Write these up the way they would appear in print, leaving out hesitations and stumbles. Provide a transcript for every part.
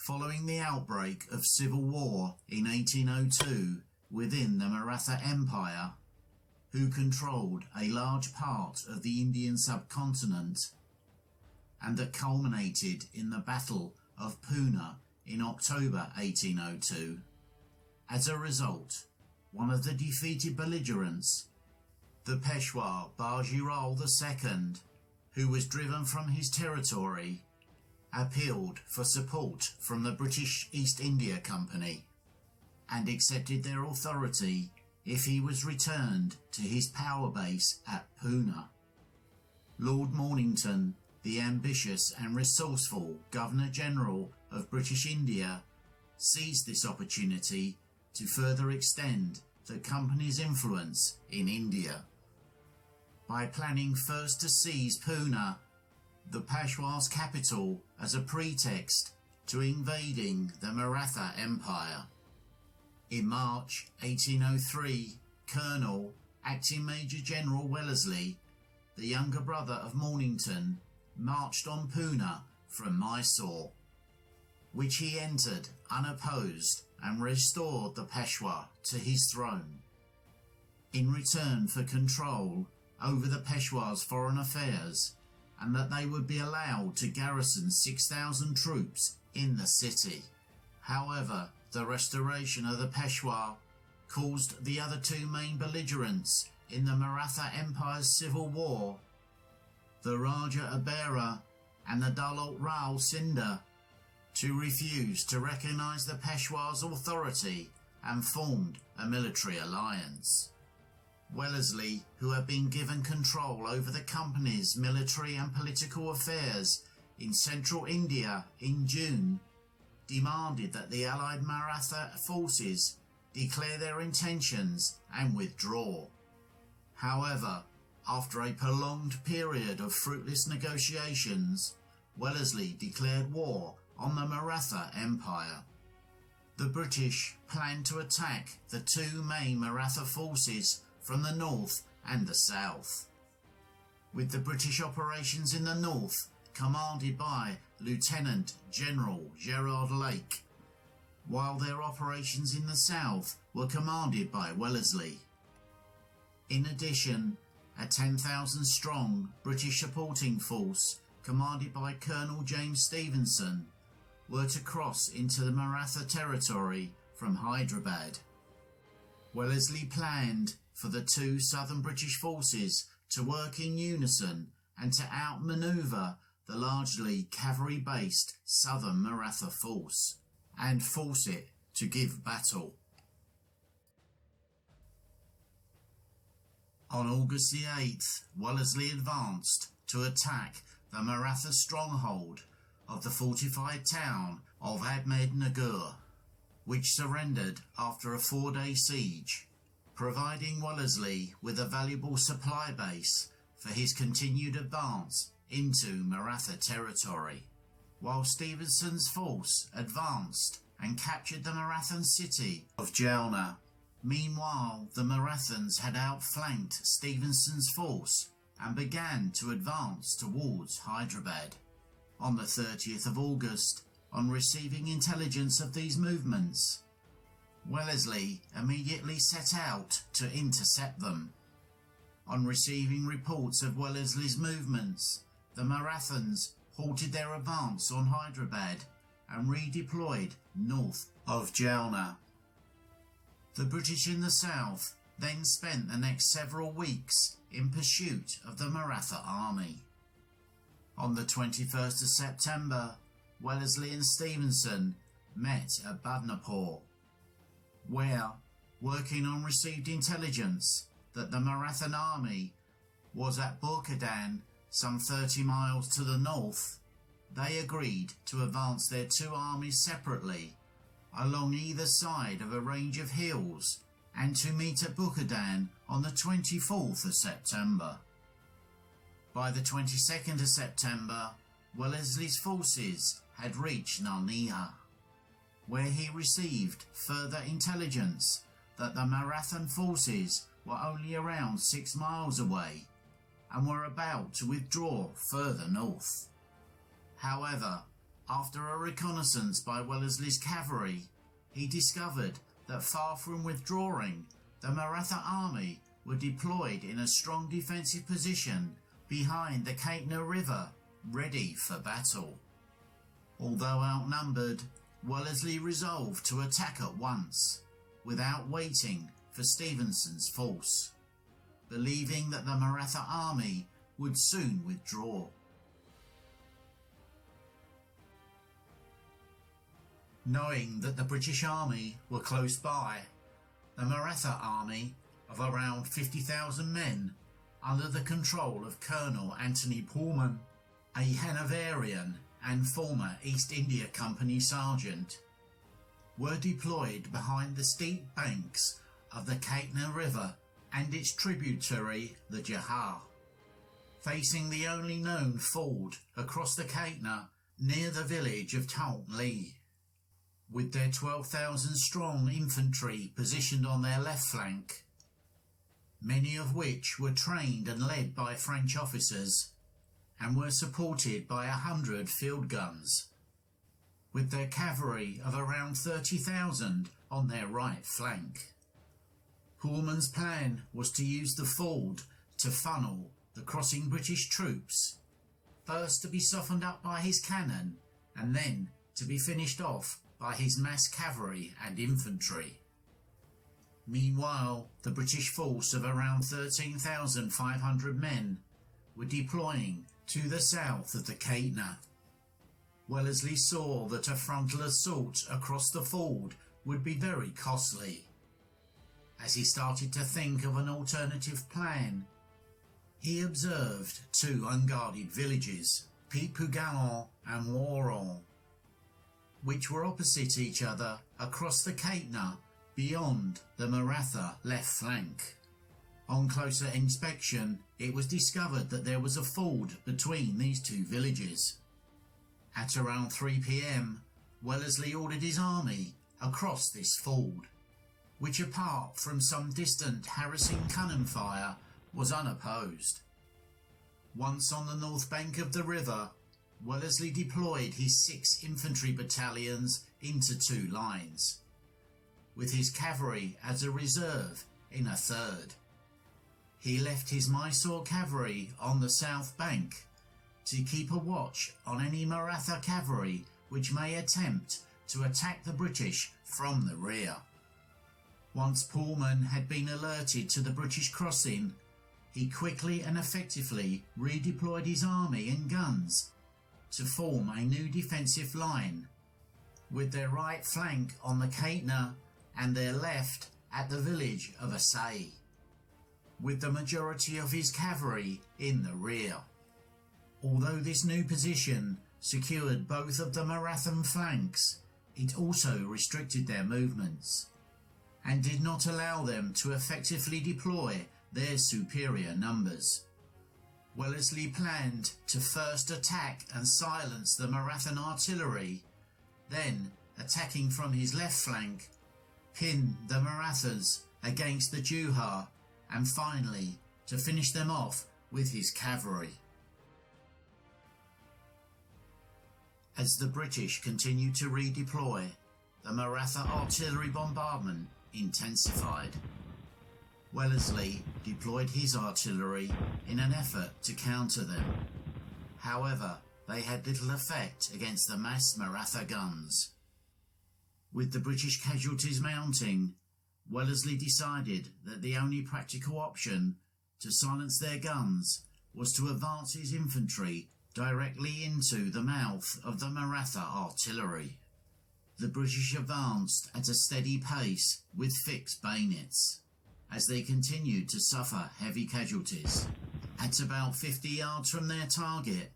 Following the outbreak of civil war in 1802 within the Maratha Empire, who controlled a large part of the Indian subcontinent, and that culminated in the Battle of Poona in October 1802. As a result, one of the defeated belligerents, the Peshwa Bajirao II, who was driven from his territory, appealed for support from the British East India Company and accepted their authority if he was returned to his power base at Poona. Lord Mornington, the ambitious and resourceful Governor-General of British India, seized this opportunity to further extend the company's influence in India. By planning first to seize Poona, the Peshwa's capital, as a pretext to invading the Maratha Empire. In March 1803, Colonel Acting Major General Wellesley, the younger brother of Mornington, marched on Poona from Mysore, which he entered unopposed and restored the Peshwa to his throne. In return for control over the Peshwa's foreign affairs, and that they would be allowed to garrison 6,000 troops in the city. However, the restoration of the Peshwa caused the other two main belligerents in the Maratha Empire's civil war, the Raja Abera and the Dalot Rao Sindha, to refuse to recognise the Peshwa's authority and formed a military alliance. Wellesley, who had been given control over the company's military and political affairs in central India in June, demanded that the allied Maratha forces declare their intentions and withdraw. However, after a prolonged period of fruitless negotiations, Wellesley declared war on the Maratha Empire. The British planned to attack the two main Maratha forces from the north and the south, with the British operations in the north commanded by Lieutenant General Gerard Lake, while their operations in the south were commanded by Wellesley. In addition, a 10,000 strong British supporting force commanded by Colonel James Stevenson were to cross into the Maratha territory from Hyderabad. Wellesley planned for the two southern British forces to work in unison and to outmaneuver the largely cavalry-based southern Maratha force and force it to give battle. On August the 8th, Wellesley advanced to attack the Maratha stronghold of the fortified town of Ahmednagar, which surrendered after a 4-day siege, providing Wellesley with a valuable supply base for his continued advance into Maratha territory, while Stevenson's force advanced and captured the Marathan city of Jalna. Meanwhile, the Marathans had outflanked Stevenson's force and began to advance towards Hyderabad. On the 30th of August, on receiving intelligence of these movements, Wellesley immediately set out to intercept them. On receiving reports of Wellesley's movements, the Marathans halted their advance on Hyderabad and redeployed north of Jalna. The British in the south then spent the next several weeks in pursuit of the Maratha army. On the 21st of September, Wellesley and Stevenson met at Badnapur, where, working on received intelligence that the Marathan army was at Burkadan, some 30 miles to the north, they agreed to advance their two armies separately along either side of a range of hills and to meet at Burkadan on the 24th of September. By the 22nd of September, Wellesley's forces had reached Narnia, where he received further intelligence that the Marathan forces were only around 6 miles away and were about to withdraw further north. However, After a reconnaissance by Wellesley's cavalry, he discovered that far from withdrawing, the Maratha army were deployed in a strong defensive position behind the Kaitna River, ready for battle. Although outnumbered, Wellesley resolved to attack at once, without waiting for Stevenson's force, believing that the Maratha army would soon withdraw. Knowing that the British army were close by, the Maratha army of around 50,000 men, under the control of Colonel Anthony Pohlmann, a Hanoverian and former East India Company sergeant, were deployed behind the steep banks of the Kaitna River and its tributary, the Jahar, facing the only known ford across the Kaitna near the village of Towton. With their 12,000 strong infantry positioned on their left flank, many of which were trained and led by French officers and were supported by 100 field guns, with their cavalry of around 30,000 on their right flank. Pohlmann's plan was to use the ford to funnel the crossing British troops, first to be softened up by his cannon and then to be finished off by his mass cavalry and infantry. Meanwhile, the British force of around 13,500 men were deploying to the south of the Kaitna. Wellesley saw that a frontal assault across the ford would be very costly. As he started to think of an alternative plan, he observed two unguarded villages, Piet-Pougalon and Warren, which were opposite each other across the Kaitna beyond the Maratha left flank. On closer inspection, it was discovered that there was a ford between these two villages. At around 3 p.m, Wellesley ordered his army across this ford, which apart from some distant harassing cannon fire was unopposed. Once on the north bank of the river, Wellesley deployed his 6 infantry battalions into 2 lines, with his cavalry as a reserve in a third. He left his Mysore cavalry on the south bank to keep a watch on any Maratha cavalry which may attempt to attack the British from the rear. Once Pohlmann had been alerted to the British crossing, he quickly and effectively redeployed his army and guns to form a new defensive line, with their right flank on the Kaitna and their left at the village of Assaye, with the majority of his cavalry in the rear. Although this new position secured both of the Marathan flanks, it also restricted their movements and did not allow them to effectively deploy their superior numbers. Wellesley planned to first attack and silence the Marathan artillery, then, attacking from his left flank, pin the Marathas against the Juhar, and finally to finish them off with his cavalry. As the British continued to redeploy, the Maratha artillery bombardment intensified. Wellesley deployed his artillery in an effort to counter them. However, they had little effect against the mass Maratha guns. With the British casualties mounting, Wellesley decided that the only practical option to silence their guns was to advance his infantry directly into the mouth of the Maratha artillery. The British advanced at a steady pace with fixed bayonets, as they continued to suffer heavy casualties. At about 50 yards from their target,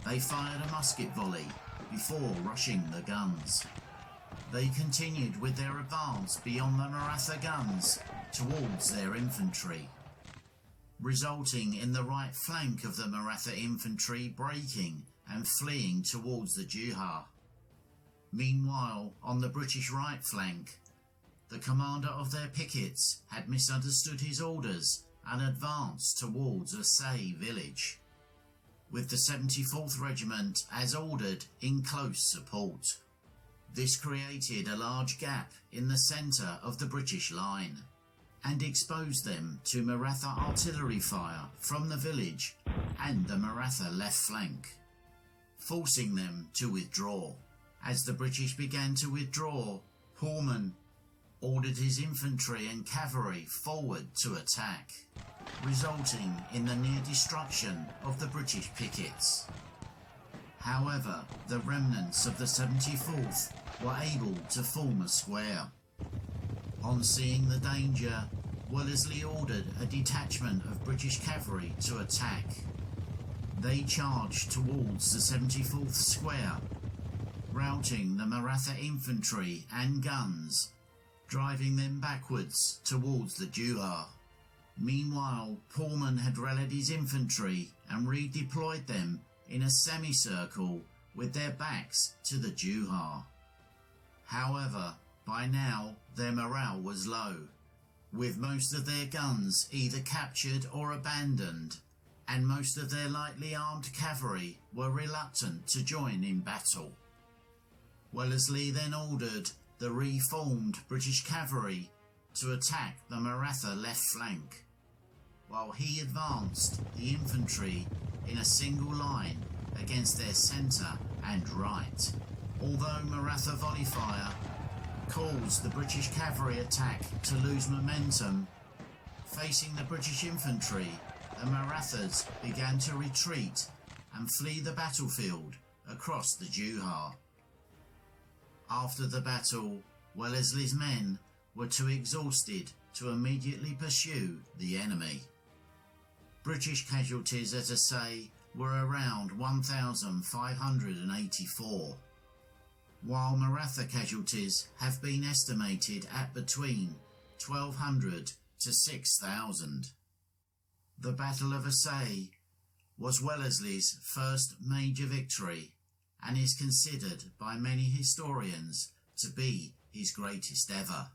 they fired a musket volley before rushing the guns. They continued with their advance beyond the Maratha guns towards their infantry, resulting in the right flank of the Maratha infantry breaking and fleeing towards the Juhar. Meanwhile, on the British right flank, the commander of their pickets had misunderstood his orders and advanced towards Assaye village. with the 74th Regiment as ordered in close support. This created a large gap in the centre of the British line and exposed them to Maratha artillery fire from the village and the Maratha left flank, forcing them to withdraw. As the British began to withdraw, Pohlmann ordered his infantry and cavalry forward to attack, resulting in the near destruction of the British pickets. However, the remnants of the 74th were able to form a square. On seeing the danger, Wellesley ordered a detachment of British cavalry to attack. They charged towards the 74th square, routing the Maratha infantry and guns, driving them backwards towards the Juhar. Meanwhile, Pohlmann had rallied his infantry and redeployed them in a semicircle with their backs to the Juhar. However, by now their morale was low, with most of their guns either captured or abandoned, and most of their lightly armed cavalry were reluctant to join in battle. Wellesley then ordered the reformed British cavalry to attack the Maratha left flank, while he advanced the infantry in a single line against their centre and right. Although Maratha volley fire caused the British cavalry attack to lose momentum, facing the British infantry, the Marathas began to retreat and flee the battlefield across the Juhar. After the battle, Wellesley's men were too exhausted to immediately pursue the enemy. British casualties at Assaye were around 1,584, while Maratha casualties have been estimated at between 1,200 to 6,000. The Battle of Assaye was Wellesley's first major victory and is considered by many historians to be his greatest ever.